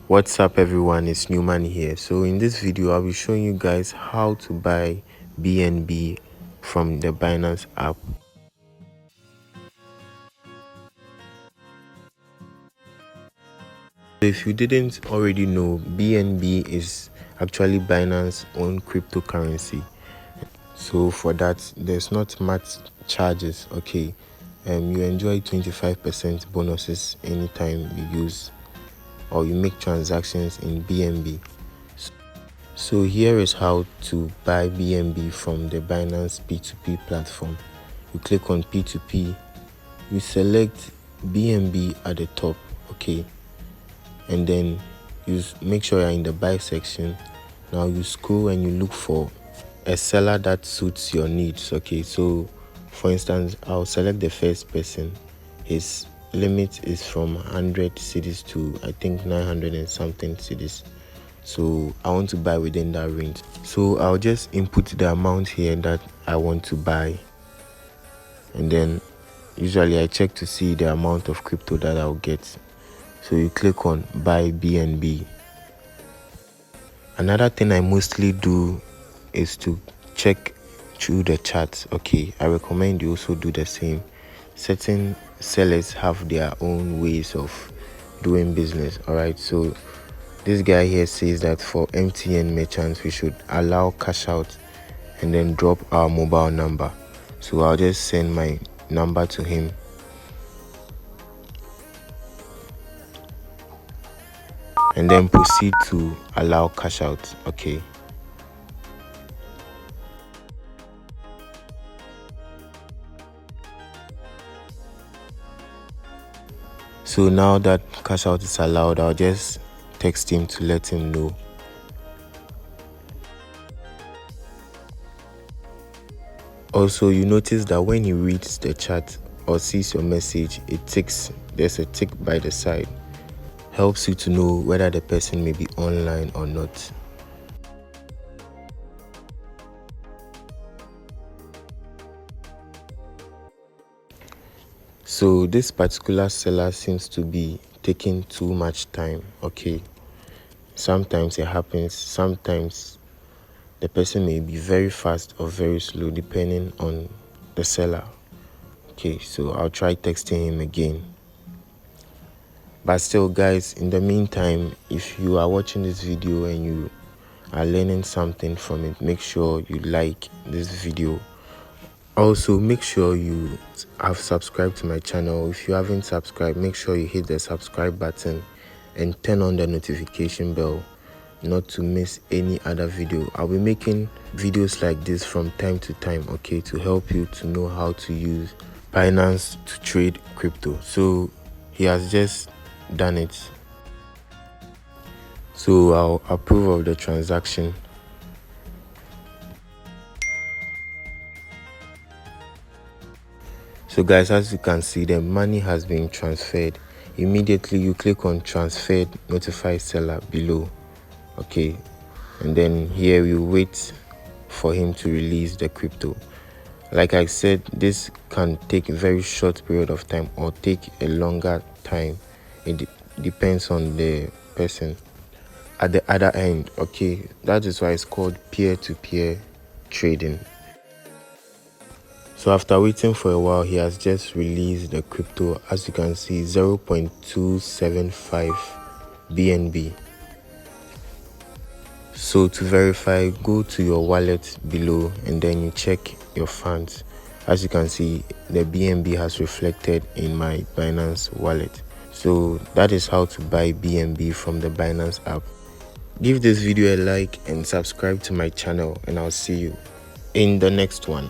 What's up everyone, it's Newman here. So in this video I'll be showing you guys how to buy BNB from the Binance app. If you didn't already know, BNB is actually Binance's own cryptocurrency. So for that there's not much charges. Okay, you enjoy 25% bonuses anytime you use or you make transactions in BNB. So here is how to buy BNB from the Binance P2P platform. You click on P2P, you select BNB at the top, okay, and then you make sure you're in the buy section. Now you scroll and you look for a seller that suits your needs. Okay, so for instance, I'll select the first person. His limit is from 100 cedis to I think 900 and something cedis. So I want to buy within that range. So I'll just input the amount here that I want to buy, and then usually I check to see the amount of crypto that I'll get. So you click on buy BNB. Another thing I mostly do is to check through the charts. Okay, I recommend you also do the same. Certain sellers have their own ways of doing business. All right, so this guy here says that for MTN merchants we should allow cash out and then drop our mobile number. So I'll just send my number to him, and then proceed to allow cash out. Okay, so now that cash out is allowed, I'll just text him to let him know. Also, you notice that when he reads the chat or sees your message, there's a tick by the side. Helps you to know whether the person may be online or not. So this particular seller seems to be taking too much time. Okay, sometimes it happens, sometimes the person may be very fast or very slow depending on the seller. Okay, so I'll try texting him again. But still guys, in the meantime, if you are watching this video and you are learning something from it, make sure you like this video. Also, make sure you have subscribed to my channel. If you haven't subscribed, make sure you hit the subscribe button and turn on the notification bell not to miss any other video. I'll be making videos like this from time to time, okay, to help you to know how to use Binance to trade crypto. So he has just done it, so I'll approve of the transaction. So guys, as you can see, the money has been transferred. Immediately you click on transferred, notify seller below. Okay, and then here you wait for him to release the crypto. Like I said, this can take a very short period of time or take a longer time. It depends on the person at the other end. Okay, that is why it's called peer-to-peer trading. So after waiting for a while, he has just released the crypto. As you can see, 0.275 BNB. So to verify, go to your wallet below and then you check your funds. As you can see, the BNB has reflected in my Binance wallet. So that is how to buy BNB from the Binance app. Give this video a like and subscribe to my channel, and I'll see you in the next one.